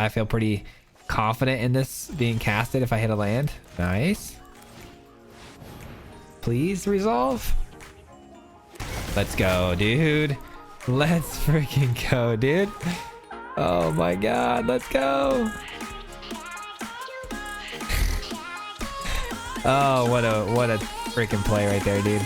I feel pretty confident in this being casted if I hit a land. Nice. Please resolve. Let's go, dude. Let's freaking go, dude. Oh my god, let's go. Oh, what a freaking play right there, dude.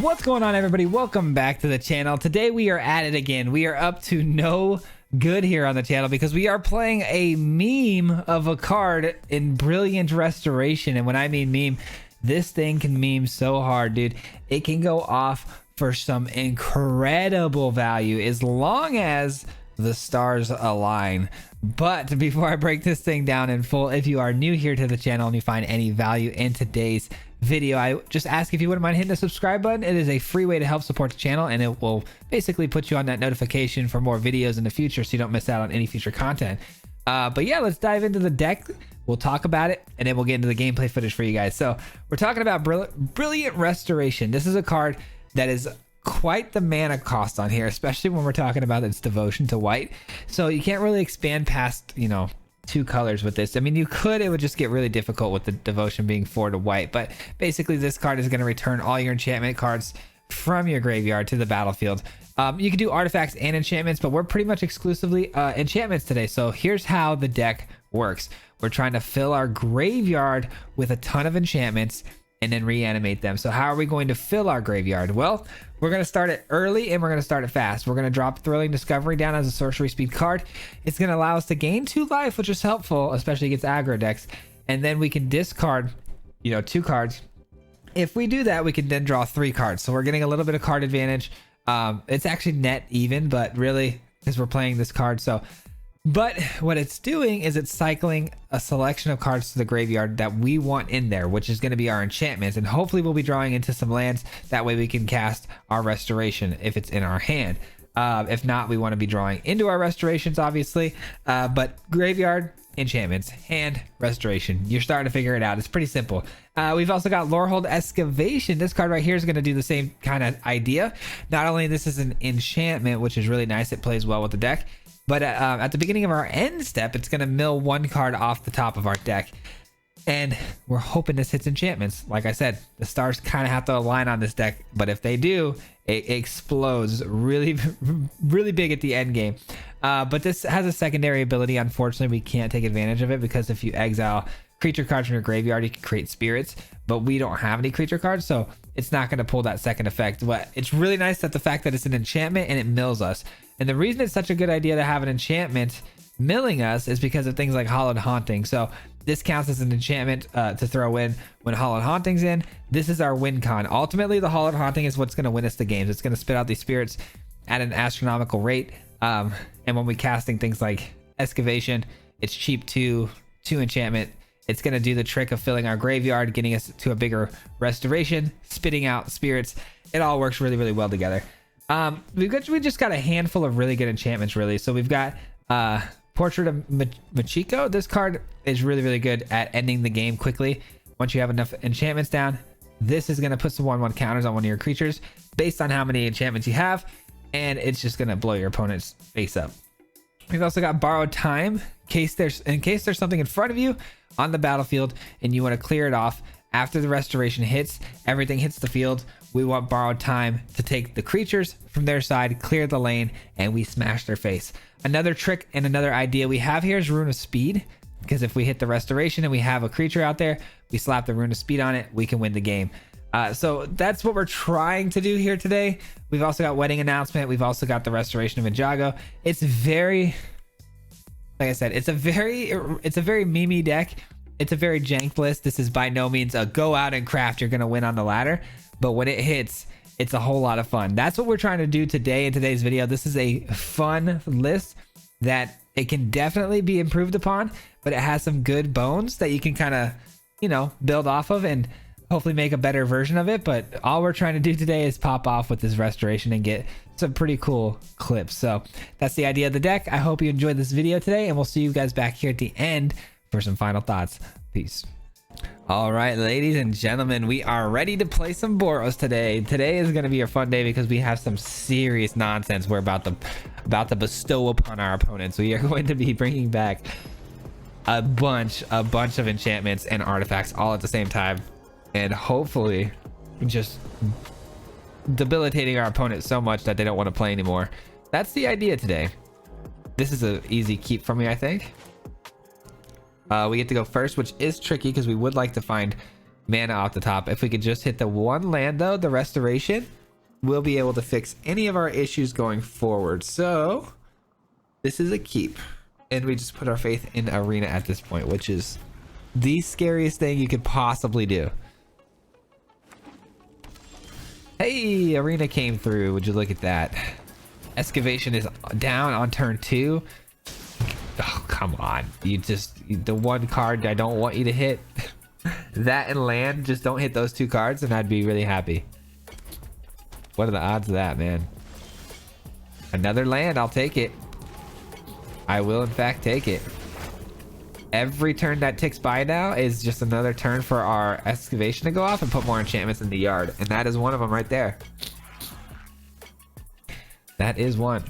What's going on, everybody? Welcome back to the channel. Today we are at it again. We are up to no good here on the channel because we are playing a meme of a card in Brilliant Restoration. And when I mean meme, this thing can meme so hard, dude. It can go off for some incredible value as long as the stars align. But before I break this thing down in full, if you are new here to the channel and you find any value in today's video, I just ask if you wouldn't mind hitting the subscribe button. It is a free way to help support the channel, and it will basically put you on that notification for more videos in the future so you don't miss out on any future content. But yeah, let's dive into the deck. We'll talk about it, and then we'll get into the gameplay footage for you guys. So we're talking about Brilliant Restoration. This is a card that is quite the mana cost on here, especially when we're talking about its devotion to white. So you can't really expand past, you know, 2 colors with this. I mean, you could, it would just get really difficult with the devotion being 4 to white. But basically this card is going to return all your enchantment cards from your graveyard to the battlefield. You can do artifacts and enchantments, but we're pretty much exclusively enchantments today. So here's how the deck works. We're trying to fill our graveyard with a ton of enchantments and then reanimate them. So how are we going to fill our graveyard? Well, we're going to start it early and we're going to start it fast. We're going to drop Thrilling Discovery down as a sorcery speed card. It's going to allow us to gain 2 life, which is helpful, especially against aggro decks. And then we can discard, you know, 2 cards. If we do that, we can then draw 3 cards. So we're getting a little bit of card advantage. It's actually net even, but really, because we're playing this card. But what it's doing is it's cycling a selection of cards to the graveyard that we want in there, which is going to be our enchantments. And hopefully we'll be drawing into some lands. That way we can cast our restoration if it's in our hand. If not, we want to be drawing into our restorations, obviously. But graveyard, enchantments, hand, restoration. You're starting to figure it out. It's pretty simple. We've also got Lorehold Excavation. This card right here is going to do the same kind of idea. Not only this is an enchantment, which is really nice. It plays well with the deck. But at the beginning of our end step, it's going to mill 1 card off the top of our deck. And we're hoping this hits enchantments. Like I said, the stars kind of have to align on this deck. But if they do, it explodes really, really big at the end game. But this has a secondary ability. Unfortunately, we can't take advantage of it because if you exile creature cards from your graveyard, you can create spirits. But we don't have any creature cards, so it's not going to pull that second effect. But it's really nice that the fact that it's an enchantment and it mills us. And the reason it's such a good idea to have an enchantment milling us is because of things like Hallowed Haunting. So this counts as an enchantment to throw in when Hallowed Haunting's in. This is our win con. Ultimately, the Hallowed Haunting is what's going to win us the games. It's going to spit out these spirits at an astronomical rate. And when we're casting things like Excavation, it's cheap 2 enchantment. It's going to do the trick of filling our graveyard, getting us to a bigger restoration, spitting out spirits. It all works really, really well together. We just got a handful of really good enchantments, really. So we've got Portrait of Machiko. This card is really, really good at ending the game quickly. Once you have enough enchantments down, this is going to put some 1/1 counters on one of your creatures based on how many enchantments you have, and it's just going to blow your opponent's face up. We've also got Borrowed Time. In case there's something in front of you on the battlefield and you want to clear it off after the restoration hits, everything hits the field. We want Borrowed Time to take the creatures from their side, clear the lane, and we smash their face. Another trick and another idea we have here is Rune of Speed, because if we hit the restoration and we have a creature out there, we slap the Rune of Speed on it, we can win the game. So that's what we're trying to do here today. We've also got Wedding Announcement. We've also got the Restoration of Ninjago. It's very, like I said, it's a very memey deck. It's a very jank list. This is by no means a go out and craft, you're going to win on the ladder. But when it hits, it's a whole lot of fun. That's what we're trying to do today in today's video. This is a fun list that it can definitely be improved upon, but it has some good bones that you can kind of, you know, build off of and hopefully make a better version of it. But all we're trying to do today is pop off with this restoration and get some pretty cool clips. So that's the idea of the deck. I hope you enjoyed this video today, and we'll see you guys back here at the end for some final thoughts. Peace. All right, ladies and gentlemen, we are ready to play some Boros today. Today is going to be a fun day because we have some serious nonsense we're about to bestow upon our opponents. We are going to be bringing back a bunch of enchantments and artifacts all at the same time, and hopefully just debilitating our opponent so much that they don't want to play anymore. That's the idea today. This is an easy keep for me, I think. We get to go first, which is tricky because we would like to find mana off the top. If we could just hit the one land though, the restoration, we'll be able to fix any of our issues going forward. So this is a keep, and we just put our faith in Arena at this point, which is the scariest thing you could possibly do. Hey, Arena came through. Would you look at that? Excavation is down on turn 2. Oh, come on. The one card I don't want you to hit. That and land, just don't hit those 2 cards and I'd be really happy. What are the odds of that, man? Another land, I'll take it. I will in fact take it. Every turn that ticks by now is just another turn for our excavation to go off and put more enchantments in the yard, and that is one of them right there. That is one.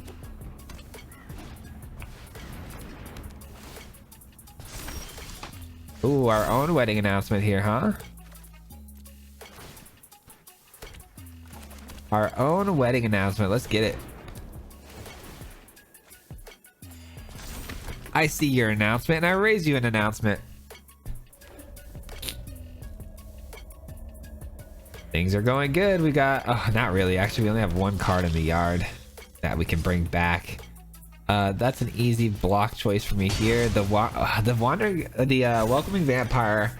Ooh, our own wedding announcement here, huh? Our own wedding announcement. Let's get it. I see your announcement and I raise you an announcement. Things are going good. We got, oh, not really. Actually, we only have 1 card in the yard that we can bring back. That's an easy block choice for me here. The welcoming vampire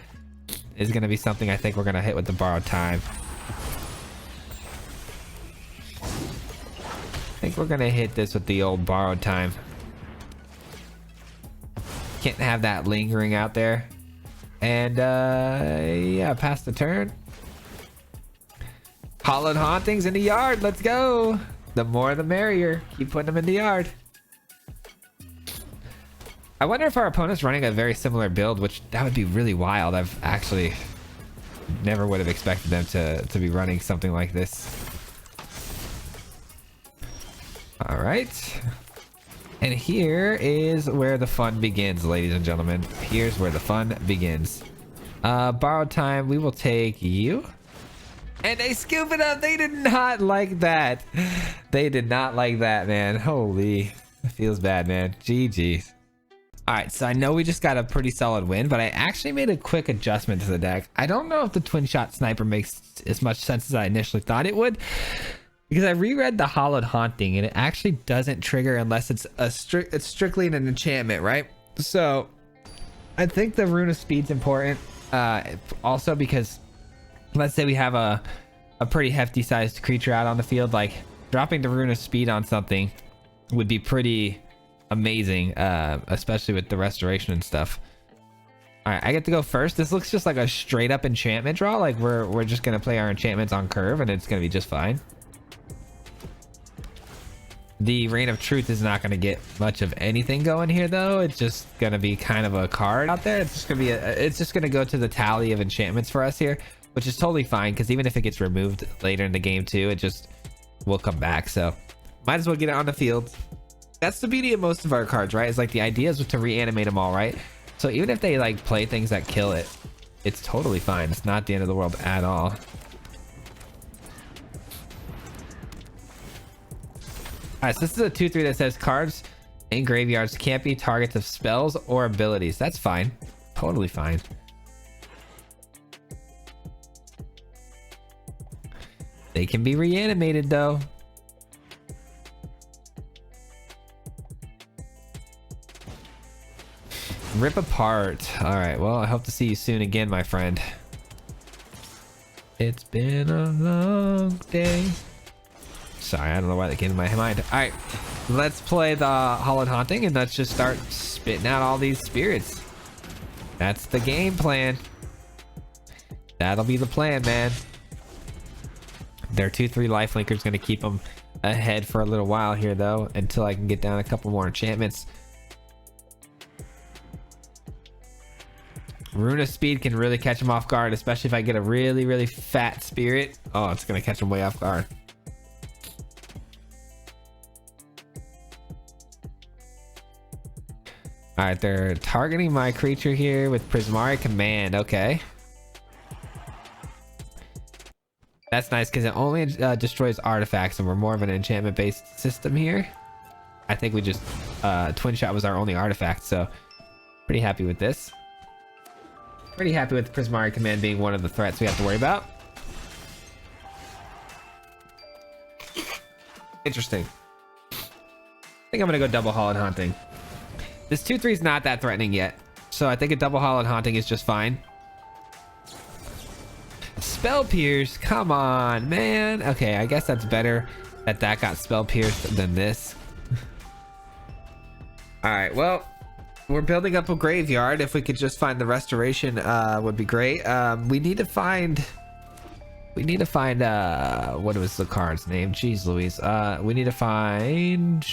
is going to be something I think we're going to hit with the borrowed time. I think we're going to hit this with the old borrowed time. Can't have that lingering out there. And yeah, pass the turn. Hallowed Hauntings in the yard. Let's go. The more the merrier. Keep putting them in the yard. I wonder if our opponent's running a very similar build, which that would be really wild. I've actually never would have expected them to be running something like this. All right. And here is where the fun begins, ladies and gentlemen. Here's where the fun begins. Borrowed time, we will take you. And they scoop it up. They did not like that. They did not like that, man. Holy, it feels bad, man. GG. All right, so I know we just got a pretty solid win, but I actually made a quick adjustment to the deck. I don't know if the twin shot sniper makes as much sense as I initially thought it would, because I reread the Hallowed Haunting and it actually doesn't trigger unless it's it's strictly an enchantment, right? So I think the Rune of Speed's important, also because let's say we have a pretty hefty sized creature out on the field, like dropping the Rune of Speed on something would be pretty amazing, especially with the restoration and stuff. All right, I get to go first. This looks just like a straight up enchantment draw. Like we're just gonna play our enchantments on curve and it's gonna be just fine. The Reign of Truth is not gonna get much of anything going here though. It's just gonna be kind of a card out there. It's just gonna be it's just gonna go to the tally of enchantments for us here, which is totally fine because even if it gets removed later in the game too, it just will come back. So might as well get it on the field. That's the beauty of most of our cards, right? It's like the idea is to reanimate them all, right? So even if they like play things that kill it, it's totally fine. It's not the end of the world at all. All right, so this is a 2/3 that says cards in graveyards can't be targets of spells or abilities. That's fine. Totally fine. They can be reanimated though. Rip apart. All right, well, I hope to see you soon again, my friend. It's been a long day. Sorry, I don't know why that came to my mind. All right, let's play the Hallowed Haunting and let's just start spitting out all these spirits. That's the game plan. That'll be the plan, man. Their 2/3 lifelinker is going to keep them ahead for a little while here, though, until I can get down a couple more enchantments. Rune of Speed can really catch him off guard, especially if I get a really, really fat spirit. Oh, it's going to catch him way off guard. All right, they're targeting my creature here with Prismari Command. Okay. That's nice because it only destroys artifacts, and we're more of an enchantment-based system here. I think we just... Twin Shot was our only artifact, so... Pretty happy with this. Pretty happy with Prismari Command being one of the threats we have to worry about. Interesting. I think I'm going to go double Hallowed Haunting. This 2/3 is not that threatening yet, so I think a double Hallowed Haunting is just fine. Spell Pierce, come on, man. Okay, I guess that's better that that got Spell Pierced than this. All right, well, we're building up a graveyard. If we could just find the restoration, would be great. We need to find what was the card's name? Jeez Louise. We need to find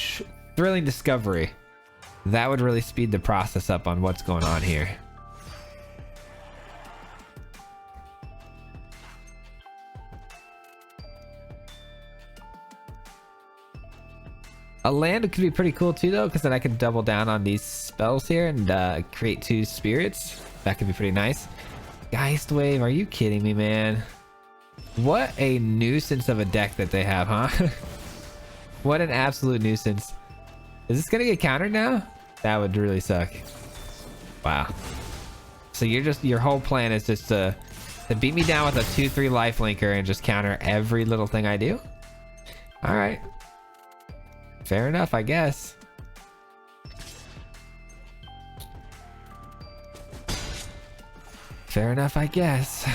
Thrilling Discovery. That would really speed the process up on what's going on here. A land could be pretty cool too, though, because then I could double down on these spells here and create 2 spirits. That could be pretty nice. Geist Wave, are you kidding me, man? What a nuisance of a deck that they have, huh? What an absolute nuisance. Is this gonna get countered now? That would really suck. Wow. So your whole plan is just to beat me down with a 2/3 lifelinker and just counter every little thing I do? All right. Fair enough, I guess. Fair enough, I guess.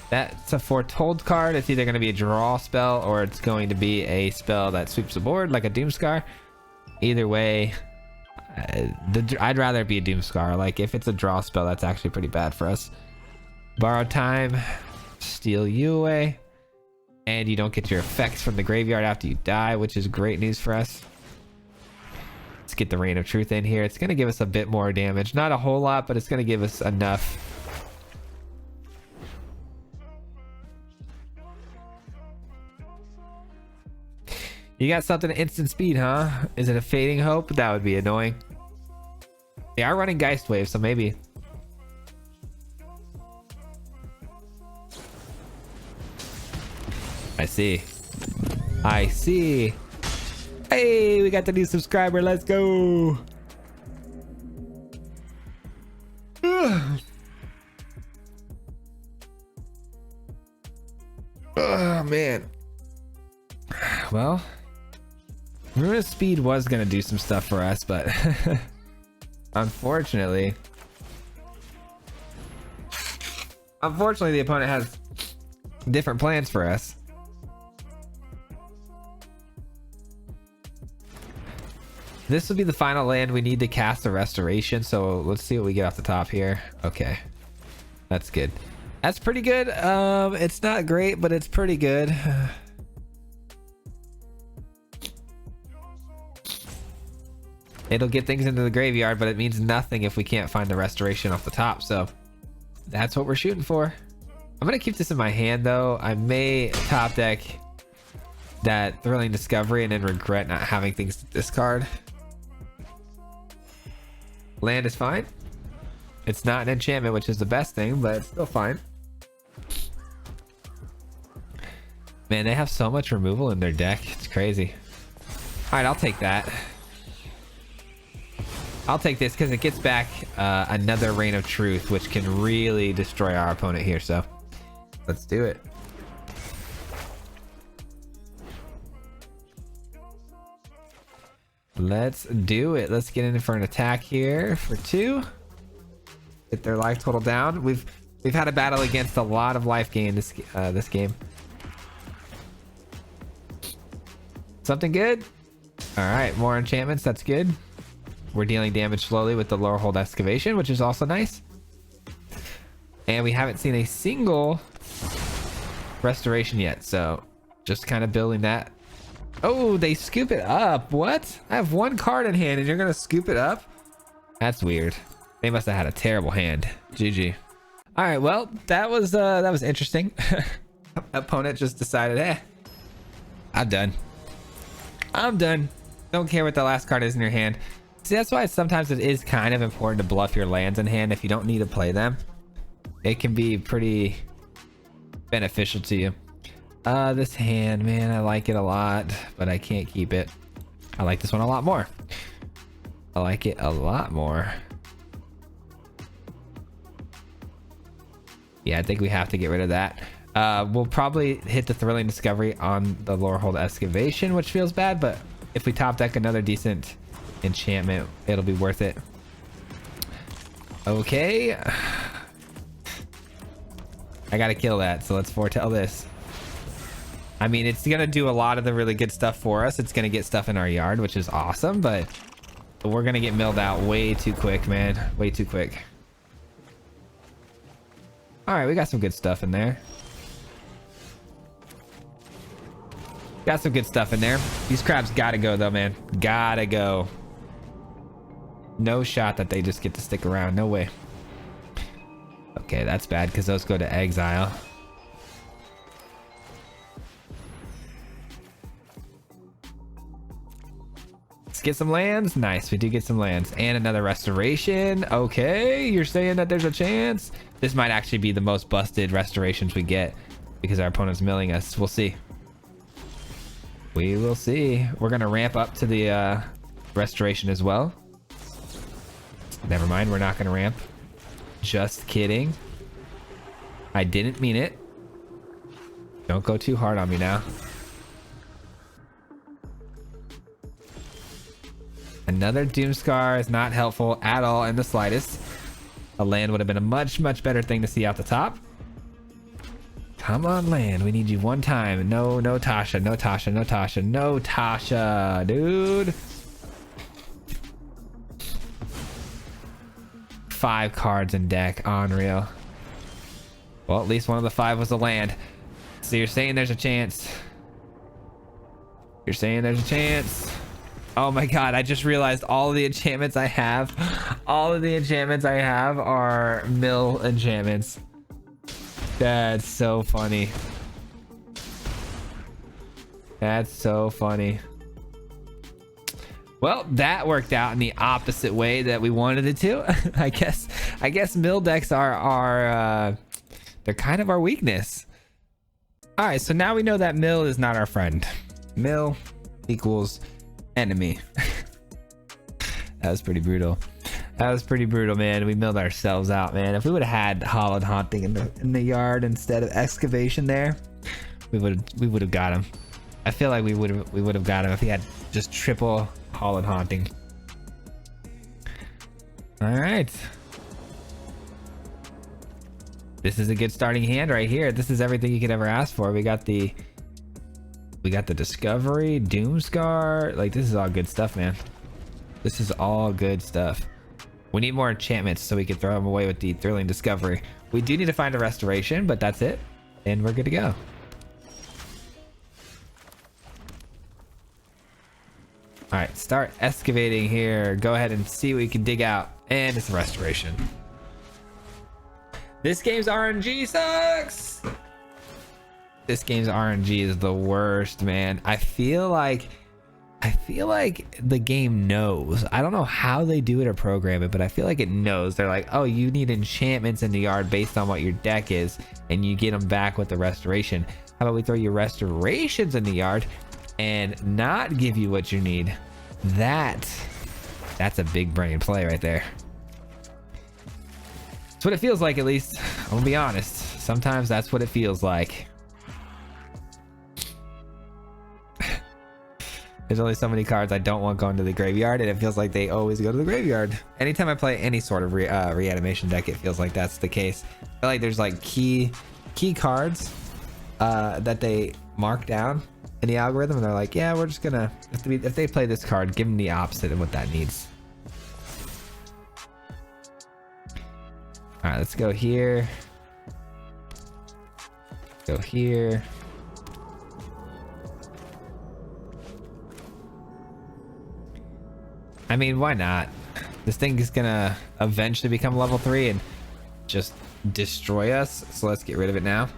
That's a Foretold card. It's either going to be a draw spell or it's going to be a spell that sweeps the board like a Doomscar. Either way, I'd rather it be a Doomscar. Like, if it's a draw spell, that's actually pretty bad for us. Borrowed Time, steal you away. And you don't get your effects from the graveyard after you die, which is great news for us. Let's get the Reign of Truth in here. It's going to give us a bit more damage. Not a whole lot, but it's going to give us enough. You got something at instant speed, huh? Is it a Fading Hope? That would be annoying. They are running Geist Wave, so maybe. I see. I see. Hey, we got the new subscriber. Let's go. Oh, man. Well, Rune of Speed was going to do some stuff for us, but unfortunately, the opponent has different plans for us. This will be the final land. We need to cast a restoration, so let's see what we get off the top here. Okay, that's good. That's pretty good. It's not great, but it's pretty good. It'll get things into the graveyard, but it means nothing if we can't find the restoration off the top, so that's what we're shooting for. I'm gonna keep this in my hand, though. I may top deck that Thrilling Discovery and then regret not having things to discard. Land is fine. It's not an enchantment, which is the best thing, but it's still fine. Man, they have so much removal in their deck. It's crazy. All right, I'll take that. I'll take this because it gets back another Reign of Truth, which can really destroy our opponent here. So let's do it. Let's do it. Let's get in for an attack here for 2. Get their life total down. We've had a battle against a lot of life gain this game. Something good. All right, more enchantments. That's good. We're dealing damage slowly with the Lower Hold Excavation, which is also nice. And we haven't seen a single restoration yet, so just kind of building that. Oh, they scoop it up. What? I have 1 card in hand and you're gonna scoop it up? That's weird. They must have had a terrible hand. GG. All right, well, that was interesting. Opponent just decided, I'm done. I'm done. Don't care what the last card is in your hand. See, that's why sometimes it is kind of important to bluff your lands in hand if you don't need to play them. It can be pretty beneficial to you. This hand, man, I like it a lot, but I can't keep it. I like this one a lot more. I like it a lot more. Yeah, I think we have to get rid of that. We'll probably hit the Thrilling Discovery on the Lorehold Excavation, which feels bad, but if we top deck another decent enchantment, it'll be worth it. Okay. I gotta kill that, so let's foretell this. I mean, it's gonna do a lot of the really good stuff for us. It's gonna get stuff in our yard, which is awesome, but we're gonna get milled out way too quick, man. Way too quick. All right, we got some good stuff in there. Got some good stuff in there. These crabs gotta go though, man. Gotta go. No shot that they just get to stick around. No way. Okay, that's bad because those go to exile. Let's get some lands. Nice, we do get some lands. And another restoration. Okay, you're saying that there's a chance? This might actually be the most busted restorations we get because our opponent's milling us. We'll see. We will see. We're gonna ramp up to the restoration as well. Never mind, we're not gonna ramp. Just kidding. I didn't mean it. Don't go too hard on me now. Another Doomscar is not helpful at all in the slightest. A land would have been a much, much better thing to see out the top. Come on, land. We need you one time. No, no Tasha. No Tasha. No Tasha. No Tasha, dude. 5 cards in deck. Unreal. Well, at least one of the 5 was a land. So you're saying there's a chance. You're saying there's a chance. Oh my god, I just realized all of the enchantments I have, are mill enchantments. That's so funny. That's so funny. Well, that worked out in the opposite way that we wanted it to. I guess mill decks are they're kind of our weakness. All right, so now we know that mill is not our friend. Mill equals enemy. That was pretty brutal. That was pretty brutal, man. We milled ourselves out, man. If we would have had Hollowed Haunting in the yard instead of Excavation there, we would have got him. I feel like we would have got him if he had just triple Hollowed Haunting. All right. This is a good starting hand right here. This is everything you could ever ask for. We got the Discovery, Doomscar. Like, this is all good stuff, man. This is all good stuff. We need more enchantments so we can throw them away with the Thrilling Discovery. We do need to find a restoration, but that's it. And we're good to go. All right, start excavating here. Go ahead and see what you can dig out. And it's a restoration. This game's RNG sucks. This game's RNG is the worst, man. I feel like the game knows. I don't know how they do it or program it, but I feel like it knows. They're like, oh, you need enchantments in the yard based on what your deck is, and you get them back with the restoration. How about we throw you restorations in the yard and not give you what you need? That's a big brain play right there. That's what it feels like, at least. I'm gonna be honest. Sometimes that's what it feels like. There's only so many cards I don't want going to the graveyard, and it feels like they always go to the graveyard. Anytime I play any sort of reanimation deck, it feels like that's the case. I feel like there's like key cards that they mark down in the algorithm, and they're like, yeah, we're just gonna, if they play this card, give them the opposite of what that needs. All right, let's go here. Go here. I mean, why not? This thing is gonna eventually become level 3 and just destroy us. So let's get rid of it now.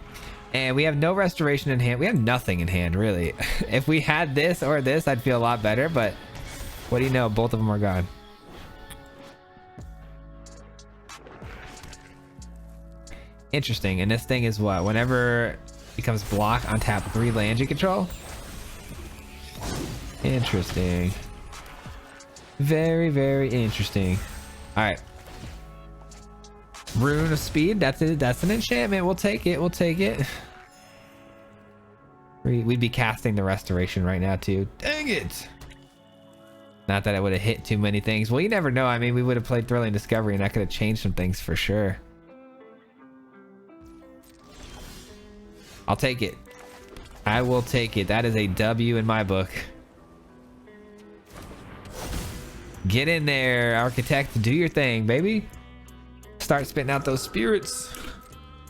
And we have no restoration in hand. We have nothing in hand, really. If we had this or this, I'd feel a lot better. But what do you know? Both of them are gone. Interesting. And this thing is what? Whenever it becomes block, untap 3 lands you control. Interesting. Very, very interesting. All right. Rune of Speed. That's it. That's an enchantment. We'll take it. We'll take it. We'd be casting the restoration right now too. Dang it. Not that I would have hit too many things. Well, you never know. I mean, we would have played Thrilling Discovery and that could have changed some things for sure. I'll take it. I will take it. That is a W in my book. Get in there, Architect. Do your thing, baby. Start spitting out those spirits.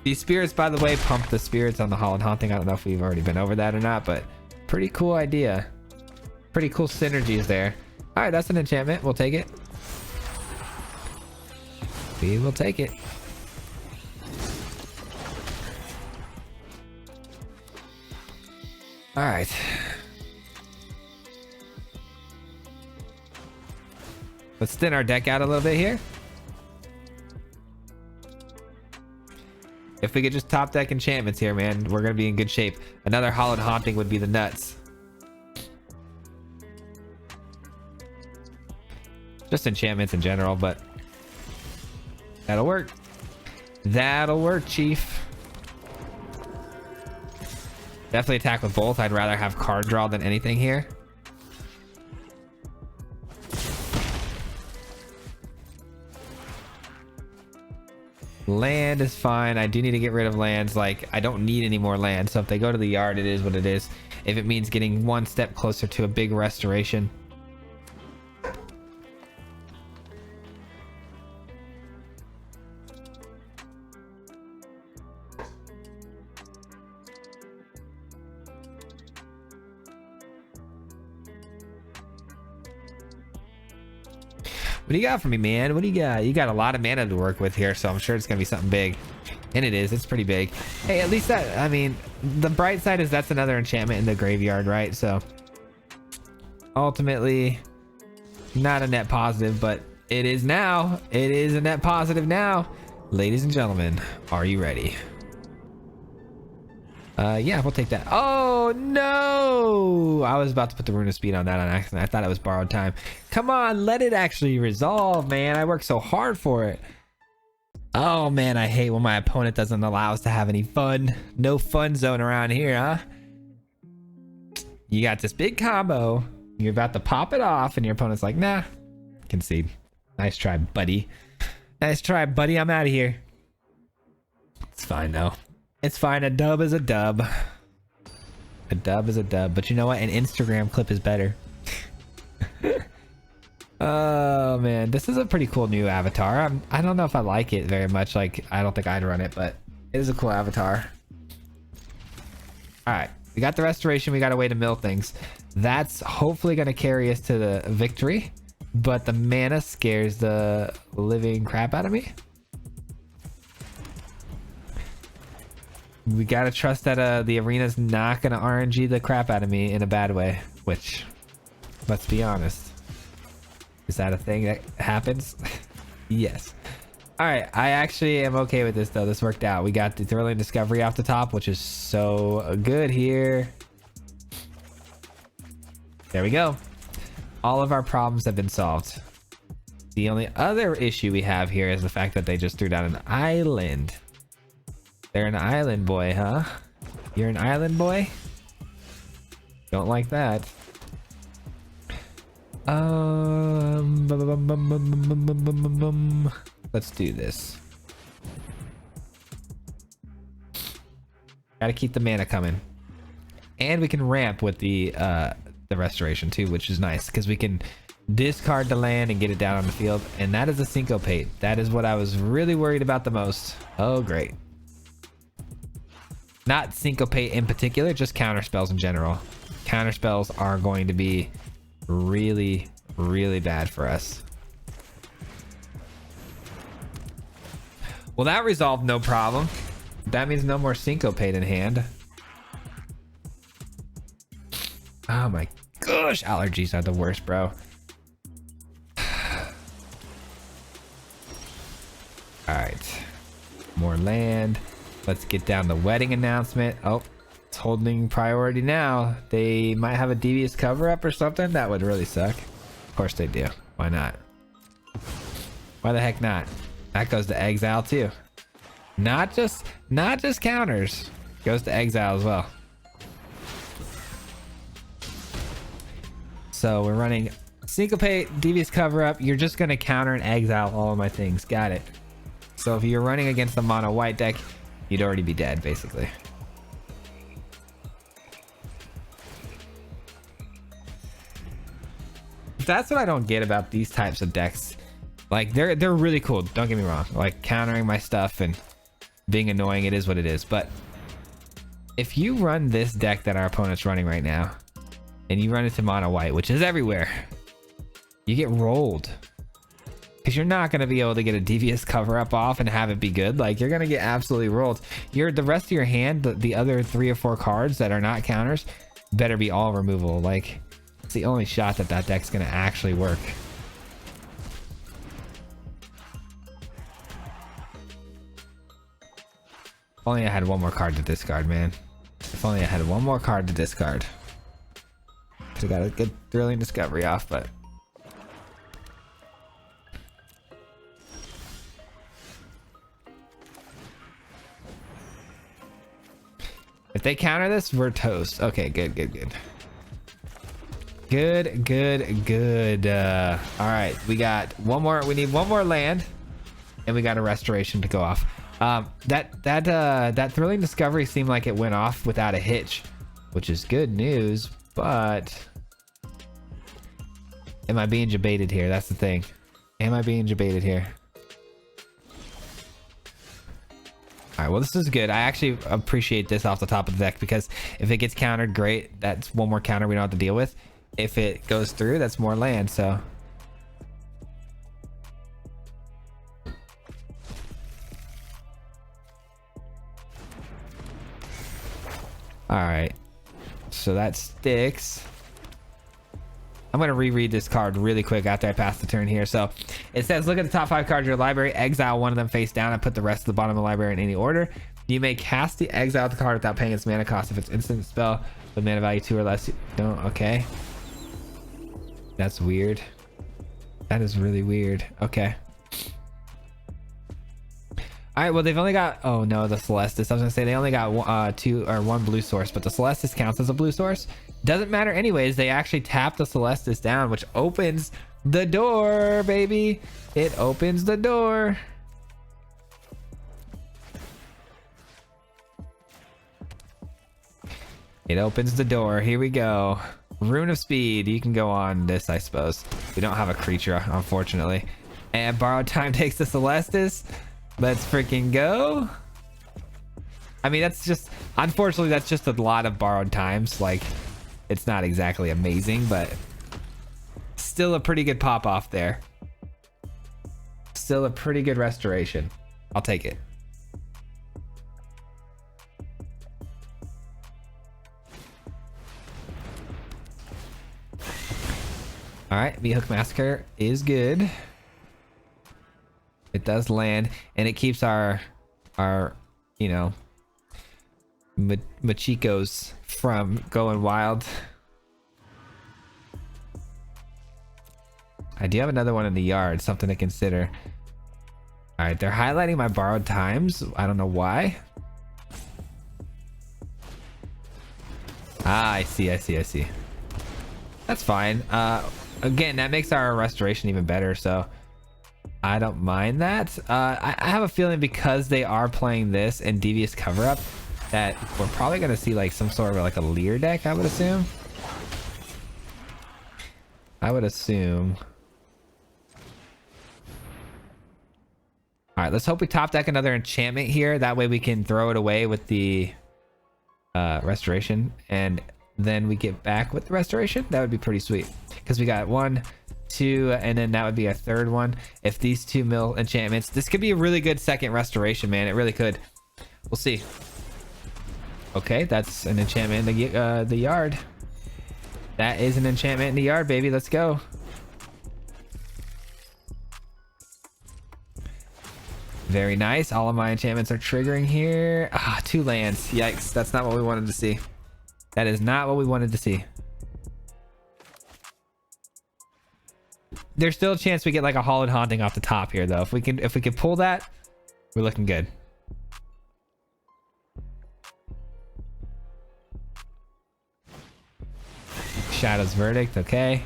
These spirits, by the way, pump the spirits on the Hall and Haunting. I don't know if we've already been over that or not, but pretty cool idea. Pretty cool synergies there. All right, that's an enchantment. We'll take it. We will take it. All right. Let's thin our deck out a little bit here. If we could just top deck enchantments here, man, we're gonna be in good shape. Another Hallowed Haunting would be the nuts. Just enchantments in general, but that'll work. That'll work, Chief. Definitely attack with both. I'd rather have card draw than anything here. Land is fine. I do need to get rid of lands. Like, I don't need any more land. So if they go to the yard, it is what it is. If it means getting one step closer to a big restoration. What do you got for me, man? What do you got? You got a lot of mana to work with here, so I'm sure it's gonna be something big. And it is. It's pretty big. Hey, at least that, I mean, the bright side is that's another enchantment in the graveyard, right? So ultimately not a net positive, but it is now. It is a net positive now. Ladies and gentlemen, are you ready? Yeah, we'll take that. Oh no, I was about to put the Rune of Speed on that on accident. I thought it was borrowed time. Come on, let it actually resolve, man. I worked so hard for it. Oh man, I hate when my opponent doesn't allow us to have any fun. No fun zone around here, huh? You got this big combo, you're about to pop it off, and your opponent's like, nah, concede. Nice try, buddy. Nice try, buddy. I'm out of here. It's fine though. It's fine. A dub is a dub. A dub is a dub. But you know what? An Instagram clip is better. Oh man, this is a pretty cool new avatar. I don't know if I like it very much. Like, I don't think I'd run it, but it is a cool avatar. All right, we got the restoration. We got a way to mill things. That's hopefully going to carry us to the victory. But the mana scares the living crap out of me. We gotta trust that the arena's not gonna RNG the crap out of me in a bad way, which, let's be honest, is that a thing that happens? Yes. All right, I actually am okay with this though. This worked out. We got the Thrilling Discovery off the top, which is so good here. There we go. All of our problems have been solved. The only other issue we have here is the fact that they just threw down an island. They're an island boy, huh? You're an island boy? Don't like that. Let's do this. Gotta keep the mana coming. And we can ramp with the restoration too, which is nice because we can discard the land and get it down on the field. And that is a syncopate. That is what I was really worried about the most. Oh, great. Not syncopate in particular, just counter spells in general. Counter spells are going to be really, really bad for us. Well, that resolved no problem. That means no more syncopate in hand. Oh my gosh, allergies are the worst, bro. All right, more land. Let's get down the wedding announcement. Oh, it's holding priority now. They might have a devious cover up or something. That would really suck. Of course they do. Why not? Why the heck not? That goes to exile too. Not just counters. Goes to exile as well. So we're running syncopate, devious cover up. You're just gonna counter and exile all of my things. Got it. So if you're running against the mono white deck, you'd already be dead basically. That's what I don't get about these types of decks. Like they're really cool, don't get me wrong. Like countering my stuff and being annoying, it is what it is. But if you run this deck that our opponent's running right now, and you run into mono white, which is everywhere, you get rolled. Because you're not going to be able to get a devious cover up off and have it be good. Like you're going to get absolutely rolled. The rest of your hand, the other 3 or 4 cards that are not counters, better be all removal. Like it's the only shot that that deck's going to actually work. If only I had one more card to discard, man. If only I had one more card to discard. Could've got a good thrilling discovery off, but if they counter this, we're toast. Okay, good. All right, we got one more. We need one more land, and we got a restoration to go off. That thrilling discovery seemed like it went off without a hitch, which is good news. But am I being debated here? That's the thing. Am I being debated here? All right, well, this is good. I actually appreciate this off the top of the deck because if it gets countered, great. That's one more counter we don't have to deal with. If it goes through, that's more land, so. All right, so that sticks. I'm going to reread this card really quick after I pass the turn here. So it says, look at the top 5 cards of your library, exile one of them face down, and put the rest of the bottom of the library in any order. You may cast the exiled card without paying its mana cost if it's instant spell with mana value 2 or less. Don't. Okay. That's weird. That is really weird. Okay. All right, well, they've only got, oh no, the Celestis. I was gonna say they only got one blue source, but the Celestis counts as a blue source. Doesn't matter anyways. They actually tap the Celestis down, which opens the door, baby. It opens the door. It opens the door. Here we go. Rune of Speed. You can go on this, I suppose. We don't have a creature, unfortunately. And Borrowed Time takes the Celestis. Let's freaking go. I mean, that's just, unfortunately, that's just a lot of borrowed times. Like, it's not exactly amazing, but still a pretty good pop off there. Still a pretty good restoration. I'll take it. All right, V-Hook Massacre is good. It does land, and it keeps our you know, Machikos from going wild. I do have another one in the yard, something to consider. All right, they're highlighting my borrowed times. I don't know why. Ah, I see. That's fine. Again, that makes our restoration even better, so I don't mind that. I have a feeling because they are playing this and Devious Cover Up that we're probably going to see like some sort of like a Leer deck, I would assume. All right, let's hope we top deck another enchantment here. That way we can throw it away with the restoration, and then we get back with the restoration. That would be pretty sweet because we got 1, 2, and then that would be a third one. If these 2 mill enchantments, this could be a really good second restoration, man. It really could. We'll see. Okay, that's an enchantment in the yard. That is an enchantment in the yard, baby. Let's go. Very nice. All of my enchantments are triggering here. Ah, 2 lands. Yikes. That's not what we wanted to see. That is not what we wanted to see. There's still a chance we get like a Hallowed Haunting off the top here, though. If we can pull that, we're looking good. Shadow's Verdict, okay.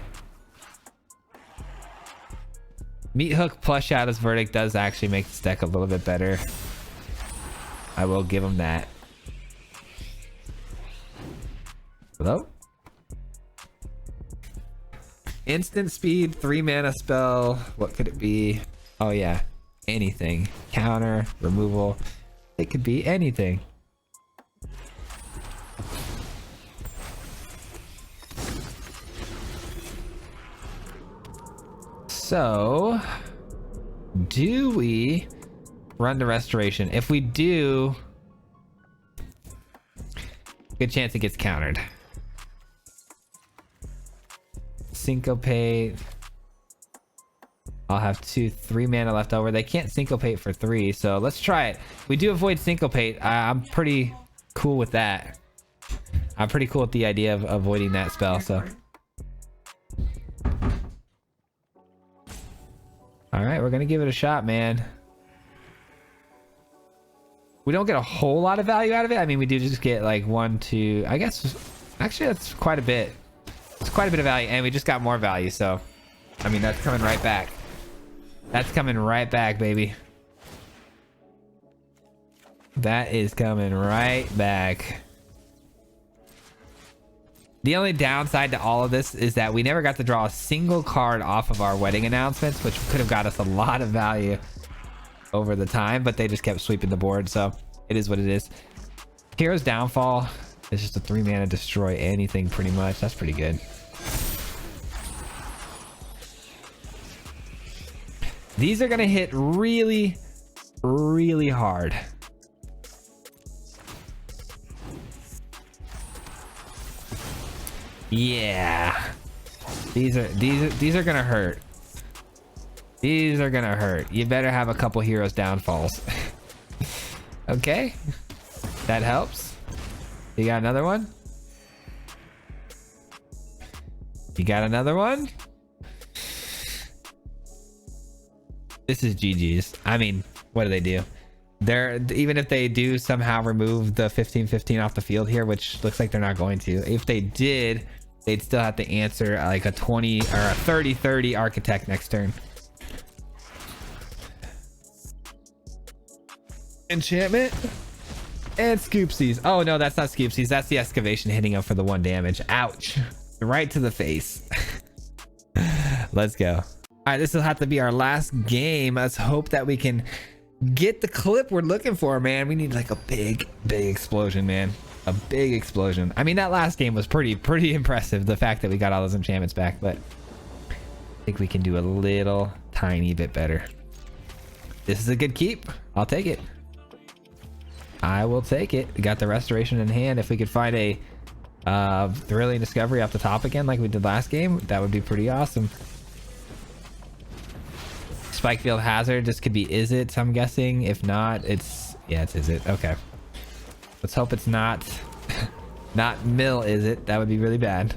Meat Hook plus Shadow's Verdict does actually make this deck a little bit better. I will give him that. Hello? Instant speed, 3 mana spell. What could it be? Oh yeah, anything. Counter, removal. It could be anything. So, do we run the restoration? If we do, good chance it gets countered. Syncopate. I'll have 3 mana left over. They can't syncopate for 3, so let's try it. We do avoid syncopate. I'm pretty cool with that. I'm pretty cool with the idea of avoiding that spell, so. All right, we're gonna give it a shot, man. We don't get a whole lot of value out of it. I mean, we do just get like 1, 2, I guess. Actually, that's quite a bit. It's quite a bit of value, and we just got more value, so. I mean, that's coming right back. That's coming right back, baby. That is coming right back. The only downside to all of this is that we never got to draw a single card off of our wedding announcements, which could have got us a lot of value over the time, but they just kept sweeping the board, so it is what it is. Hero's Downfall is just a 3 mana destroy anything pretty much. That's pretty good. These are gonna hit really, really hard. Yeah, these are gonna hurt. These are gonna hurt. You better have a couple Heroes Downfalls. Okay, that helps. You got another one? You got another one? This is GG's. I mean, what do they do? Even if they do somehow remove the 15/15 off the field here, which looks like they're not going to. If they did, they'd still have to answer like a 20 or a 30/30 Architect next turn. Enchantment and Scoopsies. Oh no, that's not Scoopsies. That's the Excavation hitting him for the 1 damage. Ouch. Right to the face. Let's go. All right, this will have to be our last game. Let's hope that we can get the clip we're looking for, man. We need like a big explosion, man. A big explosion. I mean, that last game was pretty impressive, the fact that we got all those enchantments back, but I think we can do a little tiny bit better. This is a good keep. I'll take it. I will take it. We got the restoration in hand. If we could find a Thrilling Discovery off the top again like we did last game, that would be pretty awesome. Spikefield Hazard, this could be Izzet, I'm guessing. If not, it's Izzet. Okay. Let's hope it's not not Mill Izzet. That would be really bad.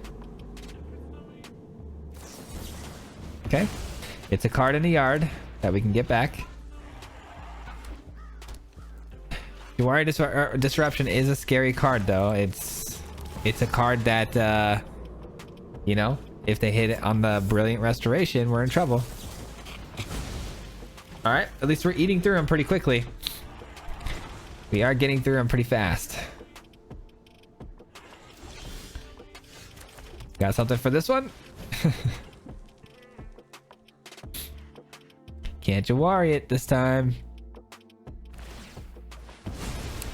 Okay. It's a card in the yard that we can get back. Jawari Disruption is a scary card, though. It's a card that you know, if they hit it on the Brilliant Restoration, we're in trouble. All right, at least we're eating through them pretty quickly. We are getting through them pretty fast. Got something for this one? Can't Jawari it this time.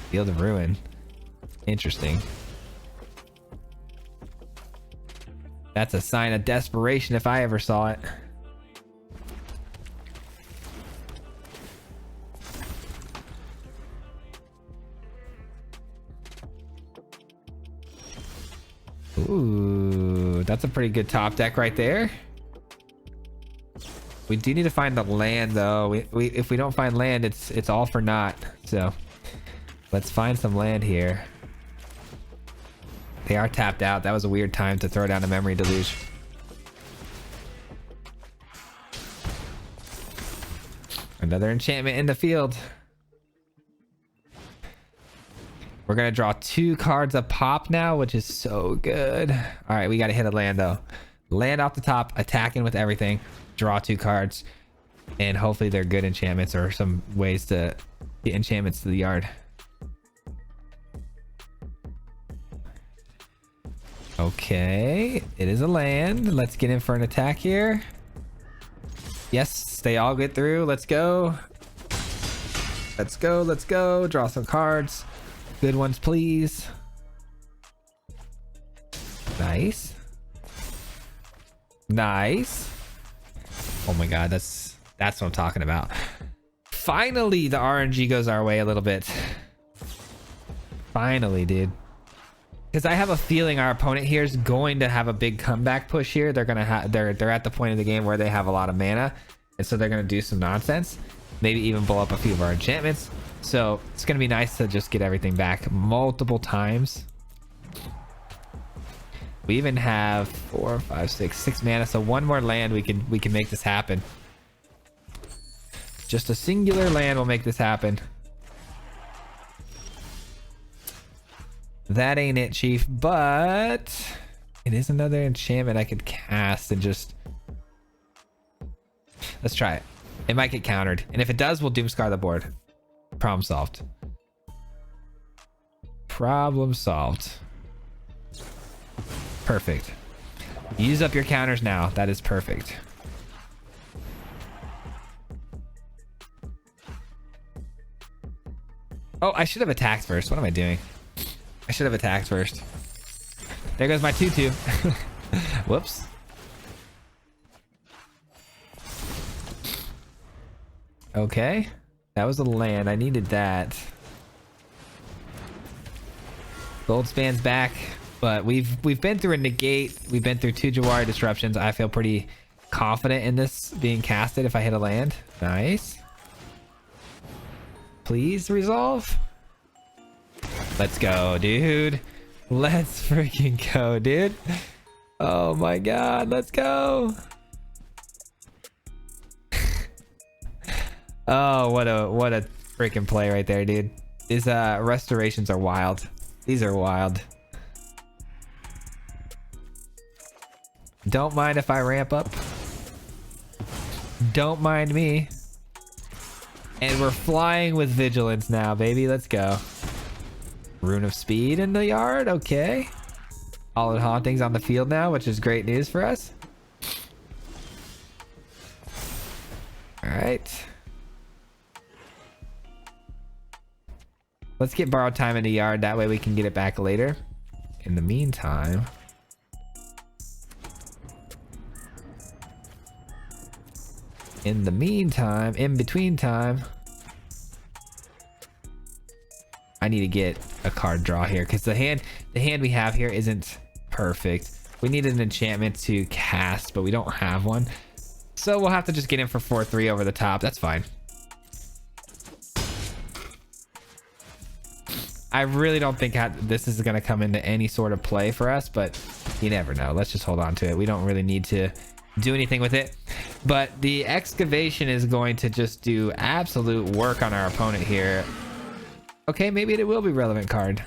Field of Ruin. Interesting. That's a sign of desperation if I ever saw it. Ooh, that's a pretty good top deck right there. We do need to find the land though. If we don't find land, it's all for naught. So let's find some land here. They are tapped out. That was a weird time to throw down a memory deluge. Another enchantment in the field. We're gonna draw 2 cards a pop now, which is so good. All right, we gotta hit a land though. Land off the top, attacking with everything. Draw 2 cards, and hopefully they're good enchantments or some ways to get enchantments to the yard. Okay, it is a land. Let's get in for an attack here. Yes, they all get through. Let's go. Let's go. Let's go. Draw some cards. Good ones, please. Nice. Nice. Oh my god, that's what I'm talking about. Finally, the RNG goes our way a little bit. Finally, dude. Because I have a feeling our opponent here is going to have a big comeback push here. They're gonna have they're at the point of the game where they have a lot of mana, and so they're gonna do some nonsense. Maybe even blow up a few of our enchantments. So it's gonna be nice to just get everything back multiple times. We even have 4, 5, 6 mana, so 1 more land we can make this happen. Just a singular land will make this happen. That ain't it, Chief, but it is another enchantment I could cast and just... Let's try it. It might get countered, and if it does, we'll Doomscar the board. Problem solved. Problem solved. Perfect. Use up your counters now. That is perfect. Oh, I should have attacked first. What am I doing? I should have attacked first. There goes my 2/2. Whoops. Okay. That was a land. I needed that. Goldspan's back, but we've been through a negate. We've been through 2 Jawari disruptions. I feel pretty confident in this being casted if I hit a land. Nice. Please resolve. Let's go, dude. Let's freaking go, dude. Oh my god, let's go. Oh, what a freaking play right there, dude. These restorations are wild. These are wild. Don't mind if I ramp up. Don't mind me. And we're flying with vigilance now, baby. Let's go. Rune of Speed in the yard. Okay. All Hauntings on the field now, which is great news for us. All right. Let's get Borrowed Time in the yard. That way we can get it back later. In the meantime... in between time, I need to get a card draw here because the hand we have here isn't perfect. We need an enchantment to cast, but we don't have one. So we'll have to just get in for 4/3 over the top. That's fine. I really don't think this is going to come into any sort of play for us, but you never know. Let's just hold on to it. We don't really need to do anything with it. But the excavation is going to just do absolute work on our opponent here. Okay, maybe it will be a relevant card.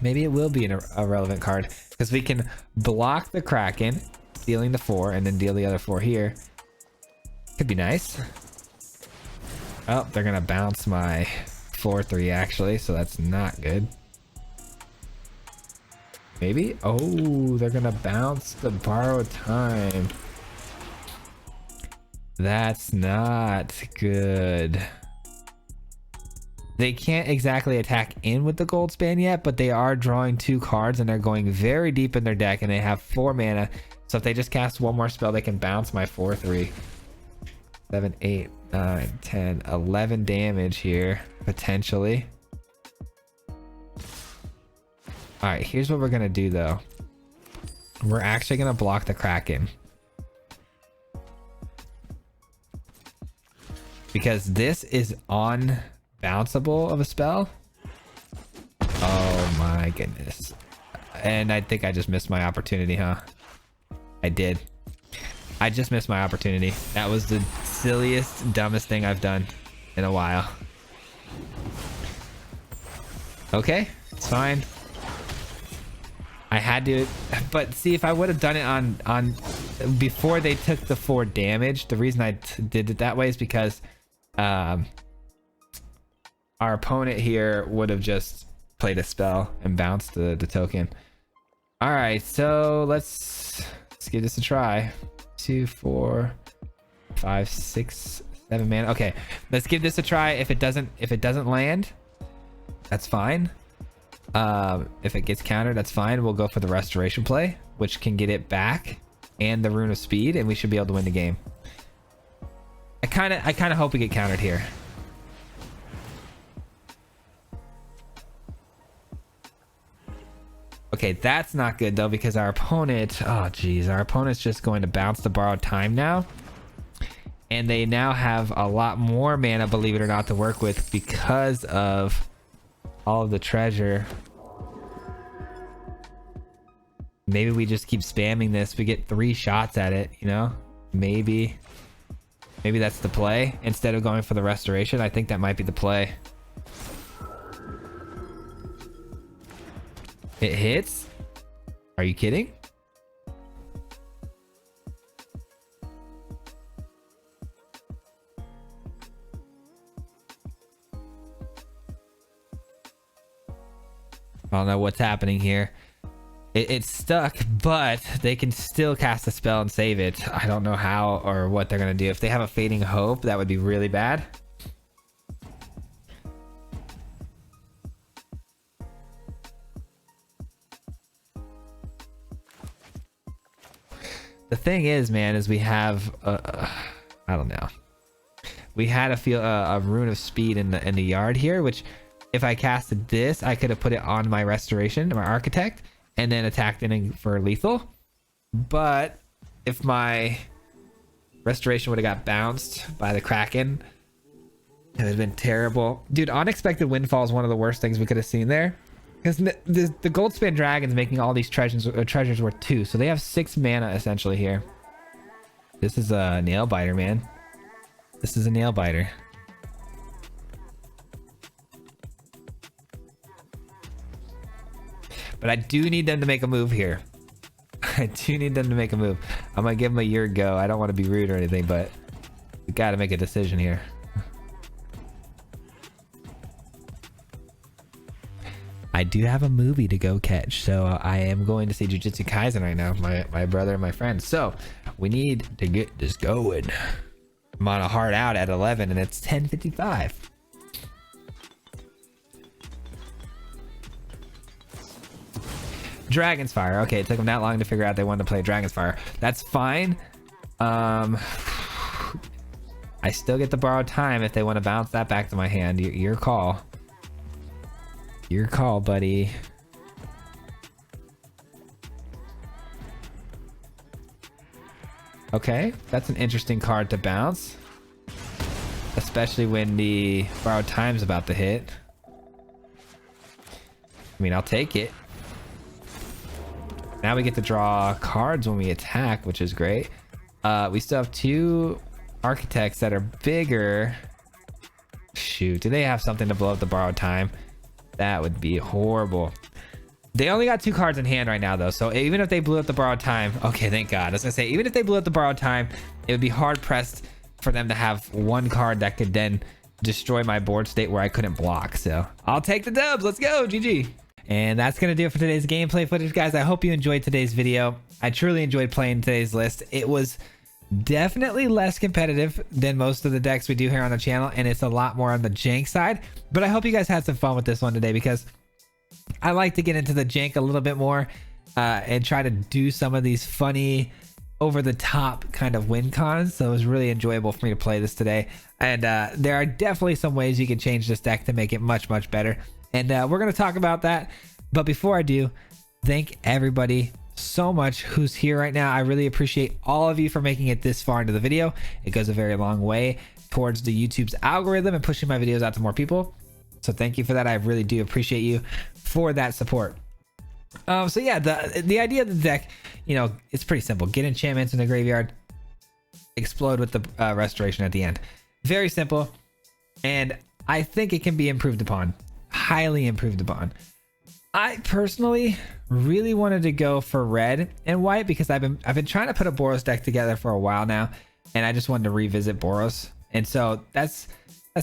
Maybe it will be a relevant card because we can block the Kraken, dealing the 4, and then deal the other 4 here. Could be nice. Oh, they're gonna bounce my 4/3 actually, so that's not good. Maybe? Oh, they're gonna bounce the Borrowed Time. That's not good. They can't exactly attack in with the Goldspan yet, but they are drawing 2 cards and they're going very deep in their deck and they have 4 mana. So if they just cast 1 more spell, they can bounce my 4/3. 7, 8, 9, 10, 11 damage here, potentially. All right, here's what we're gonna do though. We're actually gonna block the Kraken because this is unbounceable of a spell. Oh my goodness. And I think I just missed my opportunity, huh? I did. I just missed my opportunity. That was the silliest, dumbest thing I've done in a while. Okay, it's fine. I had to, but see, if I would have done it on before they took the 4 damage, the reason I did it that way is because our opponent here would have just played a spell and bounced the token. All right, so let's give this a try. 2, 4, 5, 6, 7 mana. Okay, let's give this a try. If it doesn't land, that's fine. If it gets countered, that's fine. We'll go for the restoration play, which can get it back and the rune of speed, and we should be able to win the game. I kind of hope we get countered here. Okay, that's not good though, because our opponent, oh geez, our opponent's just going to bounce the borrowed time now. And they now have a lot more mana, believe it or not, to work with because of all of the treasure. Maybe we just keep spamming this. We get 3 shots at it, you know? Maybe that's the play. Instead of going for the restoration, I think that might be the play. It hits? Are you kidding? I don't know what's happening here. It's stuck, but they can still cast a spell and save it. I don't know how or what they're gonna do. If they have a fading hope, that would be really bad. The thing is, man, is we have I don't know. We had a rune of speed in the yard here, which if I casted this, I could have put it on my restoration, my architect, and then attacked in for lethal. But if my restoration would have got bounced by the Kraken, it would have been terrible. Dude, unexpected windfall is one of the worst things we could have seen there. Because the Goldspan Dragon's making all these treasures worth 2. So they have 6 mana essentially here. This is a nail biter, man. This is a nail biter. But I do need them to make a move here. I do need them to make a move. I'm gonna give them a year go. I don't want to be rude or anything, but we gotta make a decision here. I do have a movie to go catch, so I am going to see Jujutsu Kaisen right now, my brother and my friend. So we need to get this going. I'm on a hard out at 11 and it's 10:55. Dragon's Fire. Okay, it took them that long to figure out they wanted to play Dragon's Fire. That's fine. I still get the borrowed time if they want to bounce that back to my hand. Your call. Your call, buddy. Okay, that's an interesting card to bounce. Especially when the borrowed time's about to hit. I mean, I'll take it. Now we get to draw cards when we attack, which is great. We still have 2 architects that are bigger. Shoot, do they have something to blow up the borrowed time? That would be horrible. They only got 2 cards in hand right now, though. So even if they blew up the borrowed time, okay, thank God. I was gonna say, even if they blew up the borrowed time, it would be hard pressed for them to have 1 card that could then destroy my board state where I couldn't block. So I'll take the dubs. Let's go, GG. And that's gonna do it for today's gameplay footage, guys. I hope you enjoyed today's video. I truly enjoyed playing today's list. It was definitely less competitive than most of the decks we do here on the channel, and it's a lot more on the jank side. But I hope you guys had some fun with this one today, because I like to get into the jank a little bit more and try to do some of these funny, over the top kind of win cons. So it was really enjoyable for me to play this today. And there are definitely some ways you can change this deck to make it much, much better. And we're going to talk about that. But before I do, thank everybody so much who's here right now. I really appreciate all of you for making it this far into the video. It goes a very long way towards the YouTube's algorithm and pushing my videos out to more people. So thank you for that. I really do appreciate you for that support. So yeah, the idea of the deck, you know, it's pretty simple. Get enchantments in the graveyard, explode with the restoration at the end. Very simple, and I think it can be improved upon, highly improved upon. I personally really wanted to go for red and white because I've been trying to put a Boros deck together for a while now, and I just wanted to revisit Boros, and so that's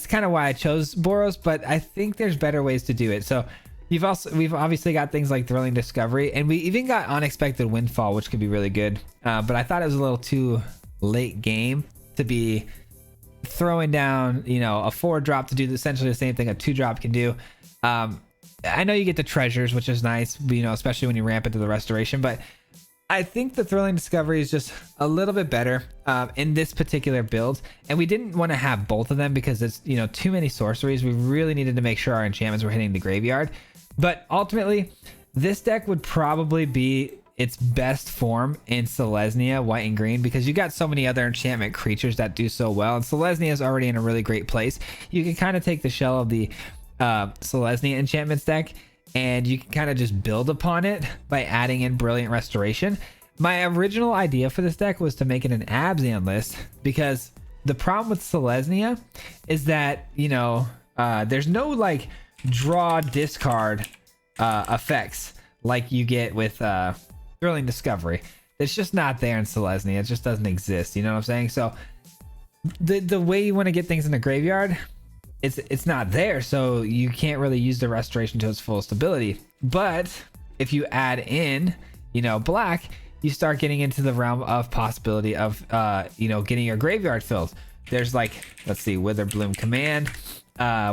kind of why I chose Boros. But I think there's better ways to do it. So we've obviously got things like Thrilling Discovery, and we even got Unexpected Windfall, which could be really good. But I thought it was a little too late game to be throwing down, you know, a 4-drop to do essentially the same thing a 2-drop can do. I know you get the treasures, which is nice, you know, especially when you ramp into the restoration, but I think the Thrilling Discovery is just a little bit better in this particular build, and we didn't want to have both of them because it's, you know, too many sorceries. We really needed to make sure our enchantments were hitting the graveyard, but ultimately this deck would probably be its best form in Selesnya, white and green, because you got so many other enchantment creatures that do so well, and Selesnya is already in a really great place. You can kind of take the shell of the Selesnya enchantments deck, and you can kind of just build upon it by adding in Brilliant Restoration. My original idea for this deck was to make it an Abzan list, because the problem with Selesnya is that, you know, there's no like draw discard effects like you get with Thrilling Discovery. It's just not there in Selesnya. It just doesn't exist, you know what I'm saying? So the way you want to get things in the graveyard, it's not there, so you can't really use the restoration to its fullest ability. But if you add in, you know, black, you start getting into the realm of possibility of you know, getting your graveyard filled. There's like, let's see, Witherbloom Command,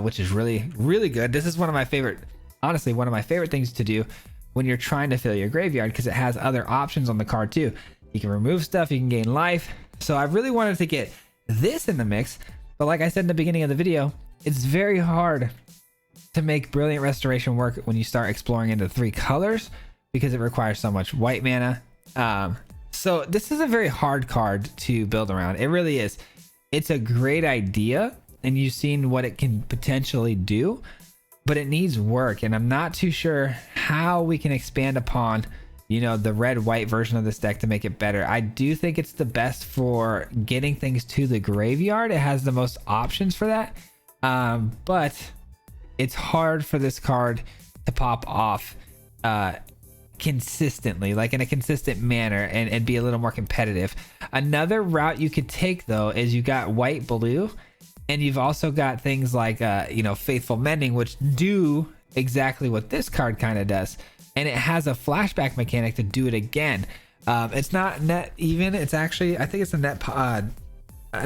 which is really good. This is one of my favorite, honestly, one of my favorite things to do when you're trying to fill your graveyard, because it has other options on the card too. You can remove stuff, you can gain life. So I really wanted to get this in the mix, but like I said in the beginning of the video, it's very hard to make Brilliant Restoration work when you start exploring into 3 colors, because it requires so much white mana. So this is a very hard card to build around. It really is. It's a great idea, and you've seen what it can potentially do, but it needs work, and I'm not too sure how we can expand upon, you know, the red-white version of this deck to make it better. I do think it's the best for getting things to the graveyard. It has the most options for that. But it's hard for this card to pop off consistently, like in a consistent manner, and be a little more competitive. Another route you could take though is you got white blue, and you've also got things like you know, Faithful Mending, which do exactly what this card kind of does, and it has a flashback mechanic to do it again. It's not net even, it's actually, I think it's a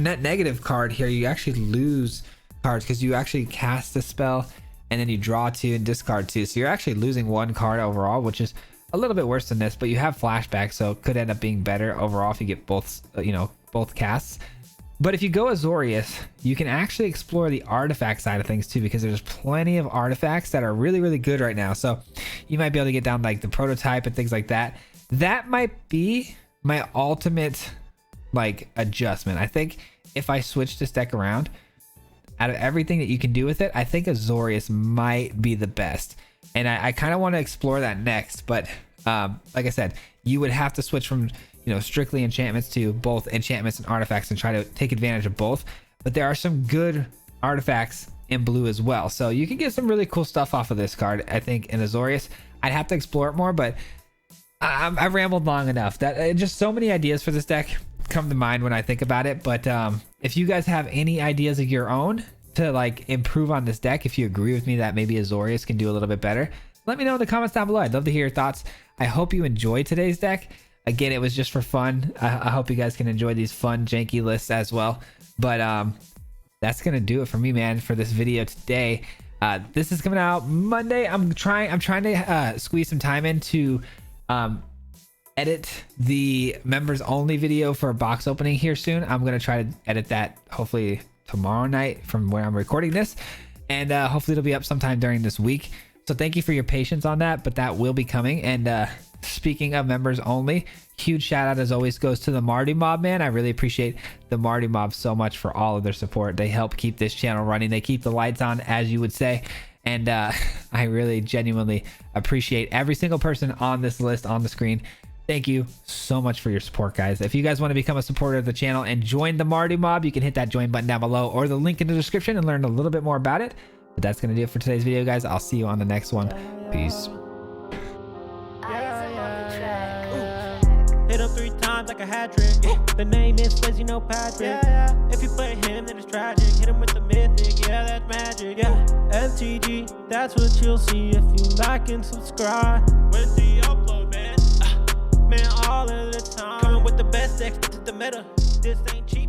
net negative card here. You actually lose cards because you actually cast a spell and then you draw 2 and discard 2, so you're actually losing 1 card overall, which is a little bit worse than this, but you have flashback, so it could end up being better overall if you get both, you know, both casts. But if you go Azorius, you can actually explore the artifact side of things too, because there's plenty of artifacts that are really good right now. So you might be able to get down like the prototype and things like that. That might be my ultimate like adjustment. I think if I switch this deck around, out of everything that you can do with it, I think Azorius might be the best, and I kind of want to explore that next. But like I said, you would have to switch from, you know, strictly enchantments to both enchantments and artifacts and try to take advantage of both. But there are some good artifacts in blue as well, so you can get some really cool stuff off of this card, I think, in Azorius. I'd have to explore it more, but I've rambled long enough. That just so many ideas for this deck come to mind when I think about it. But if you guys have any ideas of your own to like improve on this deck, if you agree with me that maybe Azorius can do a little bit better, let me know in the comments down below. I'd love to hear your thoughts. I hope you enjoyed today's deck. Again, it was just for fun. I hope you guys can enjoy these fun janky lists as well. But that's gonna do it for me, man, for this video today. This is coming out Monday. I'm trying to squeeze some time in to edit the members only video for a box opening here soon. I'm gonna try to edit that hopefully tomorrow night from where I'm recording this, and hopefully it'll be up sometime during this week. So thank you for your patience on that, but that will be coming. And speaking speaking of members only, huge shout out as always goes to the Marty Mob, man. I really appreciate the Marty Mob so much for all of their support. They help keep this channel running. They keep the lights on, as you would say. And I really genuinely appreciate every single person on this list on the screen. Thank you so much for your support, guys. If you guys want to become a supporter of the channel and join the Marty Mob, you can hit that join button down below or the link in the description and learn a little bit more about it. But that's going to do it for today's video, guys. I'll see you on the next one. Peace. Hit him 3 times like a hat trick. The name is Swayze, no Patrick. If you play him, then it's tragic. Hit him with the mythic, yeah, that's magic. MTG, that's what you'll see if you like and subscribe. With the upload, man. Man, all of the time. Coming with the best decks, this is the meta. This ain't cheap.